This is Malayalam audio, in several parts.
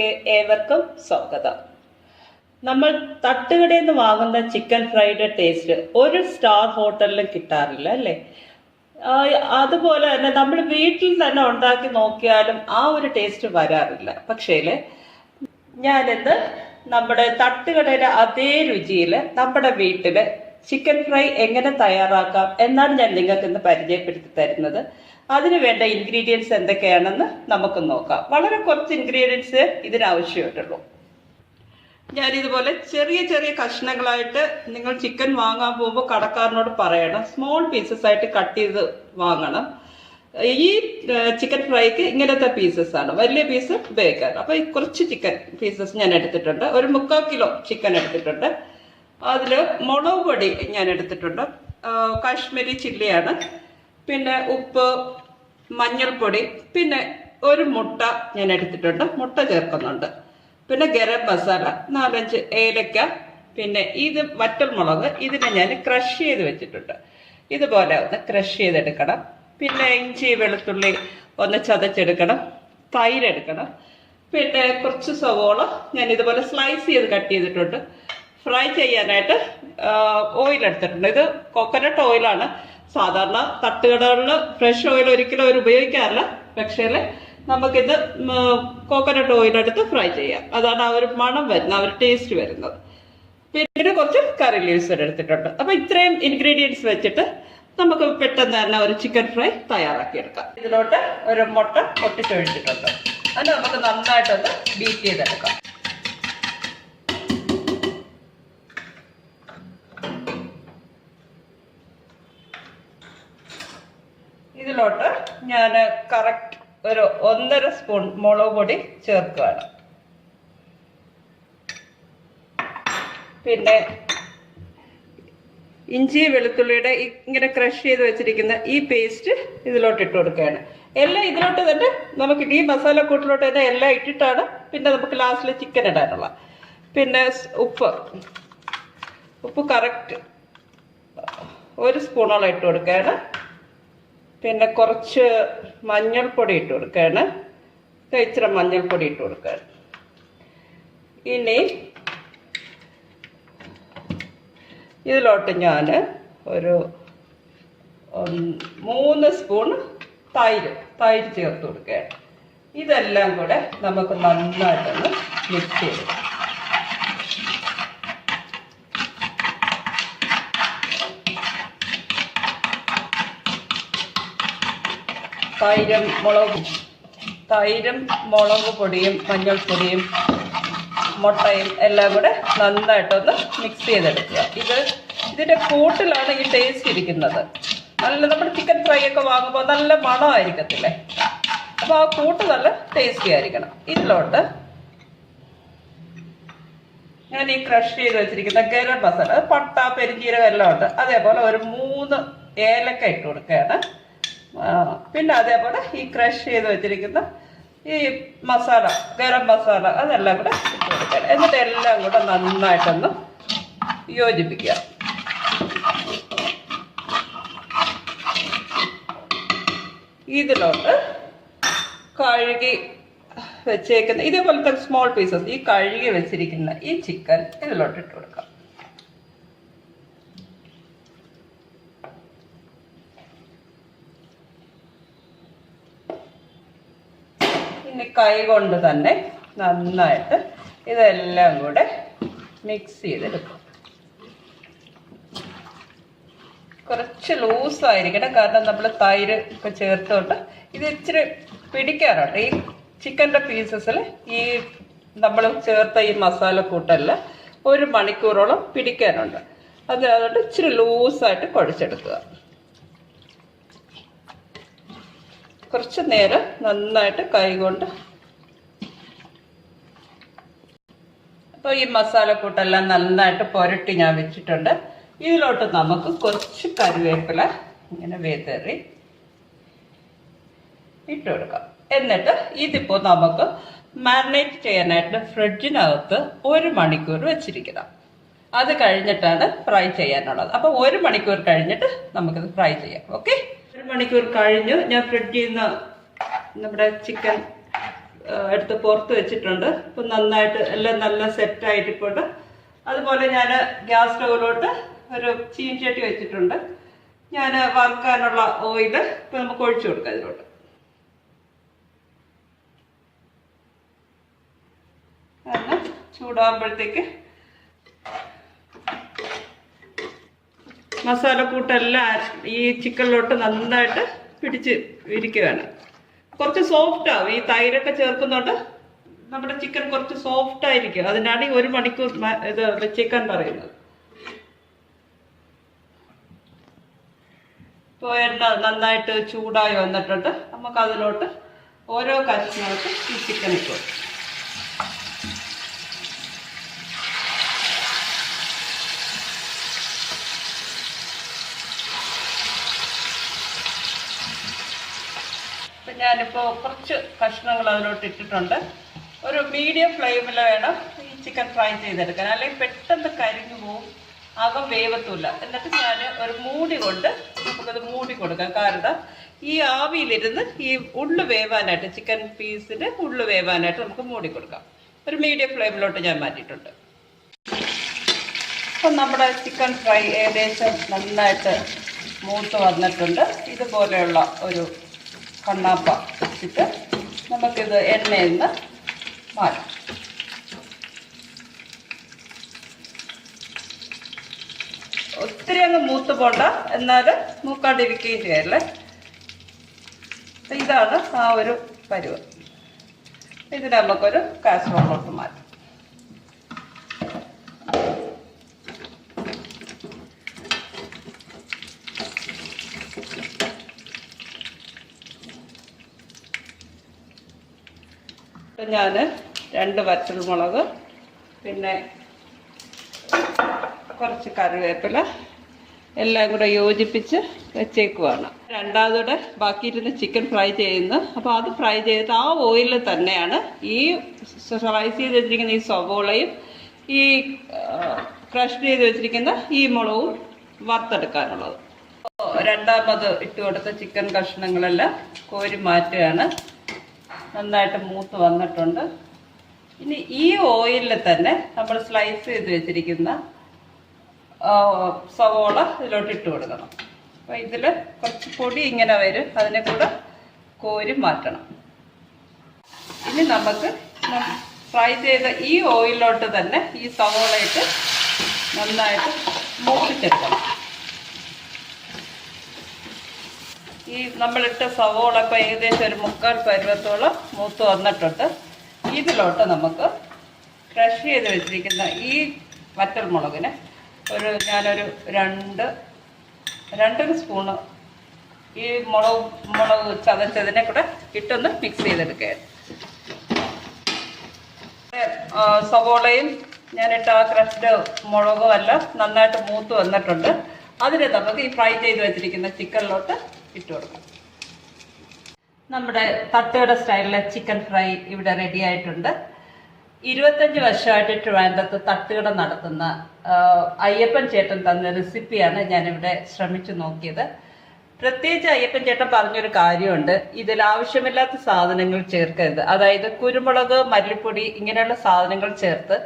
ചാനലിലേക്ക് ഏവർക്കും സ്വാഗതം. നമ്മൾ തട്ടുകടയിൽ നിന്ന് വാങ്ങുന്ന ചിക്കൻ ഫ്രൈഡ് ടേസ്റ്റ് ഒരു സ്റ്റാർ ഹോട്ടലിലും കിട്ടാറില്ല അല്ലേ? അതുപോലെ തന്നെ നമ്മൾ വീട്ടിൽ തന്നെ ഉണ്ടാക്കി നോക്കിയാലും ആ ഒരു ടേസ്റ്റ് വരാറില്ല. പക്ഷേ ഞാനിന്ന് നമ്മുടെ തട്ടുകടയിലെ അതേ രുചിയിൽ നമ്മുടെ വീട്ടിൽ ചിക്കൻ ഫ്രൈ എങ്ങനെ തയ്യാറാക്കാം എന്നാണ് ഞാൻ നിങ്ങൾക്ക് ഇന്ന് പരിചയപ്പെടുത്തി തരുന്നത്. അതിന് വേണ്ട ഇൻഗ്രീഡിയൻസ് എന്തൊക്കെയാണെന്ന് നമുക്ക് നോക്കാം. വളരെ കുറച്ച് ഇൻഗ്രീഡിയൻസ് ഇതിനാവശ്യമായിട്ടുള്ളൂ. ഞാനിതുപോലെ ചെറിയ ചെറിയ കഷ്ണങ്ങളായിട്ട് നിങ്ങൾ ചിക്കൻ വാങ്ങാൻ പോകുമ്പോൾ കടക്കാരനോട് പറയണം, സ്മോൾ പീസസ് ആയിട്ട് കട്ട് ചെയ്ത് വാങ്ങണം. ഈ ചിക്കൻ ഫ്രൈക്ക് ഇങ്ങനത്തെ പീസസ് ആണ്, വലിയ പീസ് ഉപയോഗിക്കാറ്. അപ്പോൾ ഈ കുറച്ച് ചിക്കൻ പീസസ് ഞാൻ എടുത്തിട്ടുണ്ട്. ഒരു 3/4 കിലോ ചിക്കൻ എടുത്തിട്ടുണ്ട്. അതിൽ മുളക് പൊടി ഞാൻ എടുത്തിട്ടുണ്ട്, കാശ്മീരി ചില്ലിയാണ്, പിന്നെ ഉപ്പ്, മഞ്ഞൾപ്പൊടി, പിന്നെ ഒരു മുട്ട ഞാൻ എടുത്തിട്ടുണ്ട്, മുട്ട ചേർക്കുന്നുണ്ട്, പിന്നെ ഗരം മസാല, 4-5 ഏലക്ക, പിന്നെ ഇത് വറ്റൽമുളക്, ഇതിനെ ഞാൻ ക്രഷ് ചെയ്ത് വെച്ചിട്ടുണ്ട്. ഇതുപോലെ ഒന്ന് ക്രഷ് ചെയ്തെടുക്കണം. പിന്നെ ഇഞ്ചി വെളുത്തുള്ളി ഒന്ന് ചതച്ചെടുക്കണം, തൈര് എടുക്കണം, പിന്നെ കുറച്ച് സവോള ഞാൻ ഇതുപോലെ സ്ലൈസ് ചെയ്ത് കട്ട് ചെയ്തിട്ടുണ്ട്. ഫ്രൈ ചെയ്യാനായിട്ട് ഓയിൽ എടുത്തിട്ടുണ്ട്. ഇത് കോക്കനട്ട് ഓയിലാണ്. സാധാരണ തട്ടുകടകളിൽ ഫ്രഷ് ഓയിൽ ഒരിക്കലും അവർ ഉപയോഗിക്കാറില്ല. പക്ഷേ നമുക്കിത് കോക്കനട്ട് ഓയിലെടുത്ത് ഫ്രൈ ചെയ്യാം. അതാണ് ആ ഒരു മണം വരുന്നത്, ആ ഒരു ടേസ്റ്റ് വരുന്നത്. പിന്നെ കുറച്ച് കറി ലീവ്സ് എടുത്തിട്ടുണ്ട്. അപ്പോൾ ഇത്രയും ഇൻഗ്രീഡിയൻസ് വെച്ചിട്ട് നമുക്ക് പെട്ടെന്ന് തന്നെ ഒരു ചിക്കൻ ഫ്രൈ തയ്യാറാക്കിയെടുക്കാം. ഇതിലോട്ട് ഒരു മുട്ട പൊട്ടിച്ചൊഴിച്ചിട്ടുണ്ട്. അത് നമുക്ക് നന്നായിട്ടൊന്ന് ബീറ്റ് ചെയ്തെടുക്കാം. ഇതിലോട്ട് ഞാൻ കറക്റ്റ് ഒരു 1.5 സ്പൂൺ മുളക് പൊടി ചേർക്കുകയാണ്. പിന്നെ ഇഞ്ചി വെളുത്തുള്ളിയുടെ ഇങ്ങനെ ക്രഷ് ചെയ്ത് വെച്ചിരിക്കുന്ന ഈ പേസ്റ്റ് ഇതിലോട്ട് ഇട്ട് കൊടുക്കുകയാണ്. എല്ലാം ഇതിലോട്ട് തന്നെ നമുക്ക് ഈ മസാലക്കൂട്ടിലോട്ട് തന്നെ എല്ലാം ഇട്ടിട്ടാണ് പിന്നെ നമുക്ക് ലാസ്റ്റിൽ ചിക്കൻ ഇടാനുള്ള. പിന്നെ ഉപ്പ് കറക്റ്റ് 1 സ്പൂണോളം ഇട്ട് കൊടുക്കുകയാണ്. പിന്നെ കുറച്ച് മഞ്ഞൾപ്പൊടി ഇട്ട് കൊടുക്കുകയാണ്, ഇച്ചിരി മഞ്ഞൾപ്പൊടി ഇട്ട് കൊടുക്കുകയാണ്. ഇനി ഇതിലോട്ട് ഞാൻ ഒരു 3 സ്പൂൺ തൈര് ചേർത്ത് കൊടുക്കുകയാണ്. ഇതെല്ലാം കൂടെ നമുക്ക് നന്നായിട്ടൊന്ന് മിക്സ് ചെയ്ത് തൈരും മുളക് പൊടിയും മഞ്ഞൾപ്പൊടിയും മുട്ടയും എല്ലാം കൂടെ നന്നായിട്ടൊന്ന് മിക്സ് ചെയ്തെടുക്കുക. ഇതിൻ്റെ കൂട്ടിലാണ് ഈ ടേസ്റ്റ് ഇരിക്കുന്നത്. നല്ല നമ്മുടെ ചിക്കൻ ഫ്രൈ ഒക്കെ വാങ്ങുമ്പോൾ നല്ല മണമായിരിക്കത്തില്ലേ? അപ്പോൾ ആ കൂട്ട് നല്ല ടേസ്റ്റി ആയിരിക്കണം. ഇതിലോട്ട് ഞാൻ ഈ ക്രഷ് ചെയ്ത് വെച്ചിരിക്കുന്ന ഗരം മസാല, പട്ട, പെരിഞ്ചീരകം എല്ലാം ഉണ്ട്. അതേപോലെ ഒരു 3 ഏലക്ക ഇട്ട് കൊടുക്കുകയാണ്. പിന്നെ അതേപോലെ ഈ ക്രഷ് ചെയ്ത് വെച്ചിരിക്കുന്ന ഈ മസാല, ഗരം മസാല, അതെല്ലാം കൂടെ ഇട്ട് കൊടുക്കുക. എന്നിട്ട് എല്ലാം കൂടെ നന്നായിട്ടൊന്ന് യോജിപ്പിക്കുക. ഇതിലോട്ട് കഴുകി വെച്ചേക്കുന്ന ഇതേപോലത്തെ സ്മോൾ പീസസ്, ഈ കഴുകി വെച്ചിരിക്കുന്ന ഈ ചിക്കൻ ഇതിലോട്ട് ഇട്ട് കൊടുക്കാം. ഇനി കൈ കൊണ്ട് തന്നെ നന്നായിട്ട് ഇതെല്ലാം കൂടെ മിക്സ് ചെയ്തെടുക്കും. കുറച്ച് ലൂസായിരിക്കണം, കാരണം നമ്മൾ തൈര് ഒക്കെ ചേർത്തോണ്ട് ഇത് ഇച്ചിരി പിടിക്കാറുണ്ട്. ഈ ചിക്കൻ്റെ പീസസിൽ ഈ നമ്മൾ ചേർത്ത ഈ മസാലക്കൂട്ടെല്ലാം 1 മണിക്കൂറോളം പിടിക്കാനുണ്ട്. അതുകൊണ്ട് ഇച്ചിരി ലൂസായിട്ട് കുഴച്ചെടുക്കുക. കുറച്ച് നേരം നന്നായിട്ട് കൈകൊണ്ട്. അപ്പോൾ ഈ മസാലക്കൂട്ടെല്ലാം നന്നായിട്ട് പുരട്ടി ഞാൻ വെച്ചിട്ടുണ്ട്. ഇതിലോട്ട് നമുക്ക് കുറച്ച് കറിവേപ്പില ഇങ്ങനെ വേതറി ഇട്ട് കൊടുക്കാം. എന്നിട്ട് ഇതിപ്പോൾ നമുക്ക് മാരിനേറ്റ് ചെയ്യാനായിട്ട് ഫ്രിഡ്ജിനകത്ത് 1 മണിക്കൂർ വെച്ചിരിക്കണം. അത് കഴിഞ്ഞിട്ടാണ് ഫ്രൈ ചെയ്യാനുള്ളത്. അപ്പോൾ 1 മണിക്കൂർ കഴിഞ്ഞിട്ട് നമുക്കിത് ഫ്രൈ ചെയ്യാം. ഓക്കെ, 1 മണിക്കൂർ കഴിഞ്ഞു. ഞാൻ ഫ്രിഡ്ജിൽ നിന്ന് നമ്മുടെ ചിക്കൻ എടുത്ത് പുറത്ത് വെച്ചിട്ടുണ്ട്. ഇപ്പം നന്നായിട്ട് എല്ലാം നല്ല സെറ്റായിട്ടിപ്പോണ്ട്. അതുപോലെ ഞാൻ ഗ്യാസ് സ്റ്റൗവിലോട്ട് ഒരു ചീൻചട്ടി വെച്ചിട്ടുണ്ട്. ഞാൻ വറുക്കാനുള്ള ഓയിൽ ഇപ്പം നമുക്ക് ഒഴിച്ചു കൊടുക്കാം ഇതിലോട്ട്. അത് ചൂടാകുമ്പോഴത്തേക്ക് മസാലക്കൂട്ടെല്ലാം ഈ ചിക്കനിലോട്ട് നന്നായിട്ട് പിടിച്ച് ഇരിക്കുകയാണ്. കുറച്ച് സോഫ്റ്റ് ആവും. ഈ തൈരൊക്കെ ചേർക്കുന്നോണ്ട് നമ്മുടെ ചിക്കൻ കുറച്ച് സോഫ്റ്റ് ആയിരിക്കും. അതിനാണ് ഈ 1 മണിക്കൂർ ഇത് വെച്ചേക്കാൻ പറയുന്നത്. ഇപ്പോൾ എണ്ണ നന്നായിട്ട് ചൂടായി വന്നിട്ടുണ്ട്. നമുക്ക് അതിലോട്ട് ഓരോ കഷ്ണമായിട്ട് ഈ ചിക്കൻ ഇട്ടു. ഞാനിപ്പോൾ കുറച്ച് കഷ്ണങ്ങൾ അതിലോട്ട് ഇട്ടിട്ടുണ്ട്. ഒരു മീഡിയം ഫ്ലെയിമിൽ വേണം ഈ ചിക്കൻ ഫ്രൈ ചെയ്തെടുക്കാൻ, അല്ലെങ്കിൽ പെട്ടെന്ന് കരിഞ്ഞു പോവും, അകം വേവത്തുമില്ല. എന്നിട്ട് ഞാൻ ഒരു മൂടി കൊണ്ട് നമുക്കത് മൂടി കൊടുക്കാം. കാരണം ഈ ആവിയിലിരുന്ന് ഈ ഉള്ളു വേവാനായിട്ട്, ചിക്കൻ പീസിൻ്റെ ഉള്ളു വേവാനായിട്ട് നമുക്ക് മൂടി കൊടുക്കാം. ഒരു മീഡിയം ഫ്ലെയിമിലോട്ട് ഞാൻ മാറ്റിയിട്ടുണ്ട്. അപ്പം നമ്മുടെ ചിക്കൻ ഫ്രൈ ഏകദേശം നന്നായിട്ട് മൂത്ത് വന്നിട്ടുണ്ട്. ഇതുപോലെയുള്ള ഒരു കണ്ണാപ്പ വെച്ചിട്ട് നമുക്കിത് എണ്ണയിൽ നിന്ന് മാറ്റാം. ഒത്തിരി അങ്ങ് മൂത്ത് പോണ്ട, എന്നാൽ മൂക്കാണ്ടിരിക്കുകയും ചെയ്യല്ലേ. ഇതാണ് ആ ഒരു പരുവ്. ഇതിന് നമുക്കൊരു കാസറോളിലോട്ട് മാറ്റാം. ഞാൻ 2 വറ്റൽമുളക്, പിന്നെ കുറച്ച് കറിവേപ്പില എല്ലാം കൂടെ യോജിപ്പിച്ച് വെച്ചേക്കുവാണ്. രണ്ടാമതൂടെ ബാക്കിയിരുന്ന് ചിക്കൻ ഫ്രൈ ചെയ്യുന്നു. അപ്പോൾ അത് ഫ്രൈ ചെയ്തിട്ട് ആ ഓയിലിൽ തന്നെയാണ് ഈ സ്ലൈസ് ചെയ്ത് വെച്ചിരിക്കുന്ന ഈ സവോളയും ഈ ക്രഷ് ചെയ്ത് വെച്ചിരിക്കുന്ന ഈ മുളകും വറുത്തെടുക്കാനുള്ളത്. രണ്ടാമത് ഇട്ട് കൊടുത്ത ചിക്കൻ കഷ്ണങ്ങളെല്ലാം കോരി മാറ്റുകയാണ്. നന്നായിട്ട് മൂത്ത് വന്നിട്ടുണ്ട്. ഇനി ഈ ഓയിലിൽ തന്നെ നമ്മൾ സ്ലൈസ് ചെയ്ത് വെച്ചിരിക്കുന്ന സവോള ഇതിലോട്ട് ഇട്ട് കൊടുക്കണം. അപ്പോൾ ഇതിൽ കുറച്ച് പൊടി ഇങ്ങനെ വരും, അതിനെ കൂടെ കോരി മാറ്റണം. ഇനി നമുക്ക് ഫ്രൈ ചെയ്ത ഈ ഓയിലിലോട്ട് തന്നെ ഈ സവോള ഇട്ട് നന്നായിട്ട് മൂപ്പിച്ചെടുക്കണം. ഈ നമ്മളിട്ട സവോള ഇപ്പോൾ ഏകദേശം ഒരു 3/4 പരുവത്തോളം മൂത്ത് വന്നിട്ടുണ്ട്. ഇതിലോട്ട് നമുക്ക് ക്രഷ് ചെയ്ത് വെച്ചിരിക്കുന്ന ഈ വറ്റൽമുളകിന് ഞാനൊരു 2 സ്പൂണ് ഈ മുളക് ചതച്ചതിനെ കൂടെ ഇട്ടൊന്ന് മിക്സ് ചെയ്തെടുക്കുകയാണ്. സവോളയും ഞാനിട്ട ആ ക്രഷ്ഡ് മുളകും എല്ലാം നന്നായിട്ട് മൂത്ത് വന്നിട്ടുണ്ട്. അതിന് നമുക്ക് ഈ ഫ്രൈ ചെയ്ത് വെച്ചിരിക്കുന്ന ചിക്കനിലോട്ട് ഇട്ട് കൊടുക്കാം. നമ്മുടെ തട്ടുകട സ്റ്റൈലിലെ ചിക്കൻ ഫ്രൈ ഇവിടെ റെഡി ആയിട്ടുണ്ട്. 25 വർഷമായിട്ട് ട്രിവാൻഡ്രത്ത് തട്ടുകട നടത്തുന്ന അയ്യപ്പൻ ചേട്ടൻ തന്ന റെസിപ്പിയാണ് ഞാനിവിടെ ശ്രമിച്ചു നോക്കിയത്. പ്രത്യേകിച്ച് അയ്യപ്പൻ ചേട്ടൻ പറഞ്ഞൊരു കാര്യമുണ്ട്, ഇതിൽ ആവശ്യമില്ലാത്ത സാധനങ്ങൾ ചേർക്കരുത്. അതായത് കുരുമുളക്, മല്ലിപ്പൊടി ഇങ്ങനെയുള്ള സാധനങ്ങൾ ചേർത്ത്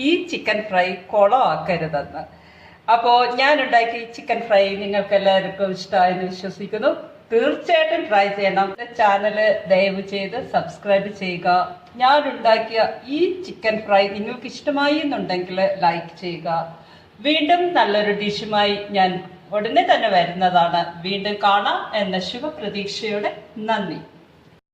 ഈ ചിക്കൻ ഫ്രൈ കുളമാക്കരുതെന്ന്. അപ്പോൾ ഞാനുണ്ടാക്കി ചിക്കൻ ഫ്രൈ നിങ്ങൾക്ക് എല്ലാവർക്കും ഇഷ്ടമായെന്ന് വിശ്വസിക്കുന്നു. തീർച്ചയായിട്ടും ട്രൈ ചെയ്യണം. ചാനല് ദയവ് ചെയ്ത് സബ്സ്ക്രൈബ് ചെയ്യുക. ഞാനുണ്ടാക്കിയ ഈ ചിക്കൻ ഫ്രൈ നിങ്ങൾക്ക് ഇഷ്ടമായി എന്നുണ്ടെങ്കിൽ ലൈക്ക് ചെയ്യുക. വീണ്ടും നല്ലൊരു ഡിഷുമായി ഞാൻ ഉടനെ തന്നെ വരുന്നതാണ്. വീണ്ടും കാണാം എന്ന ശുഭപ്രതീക്ഷയോടെ നന്ദി.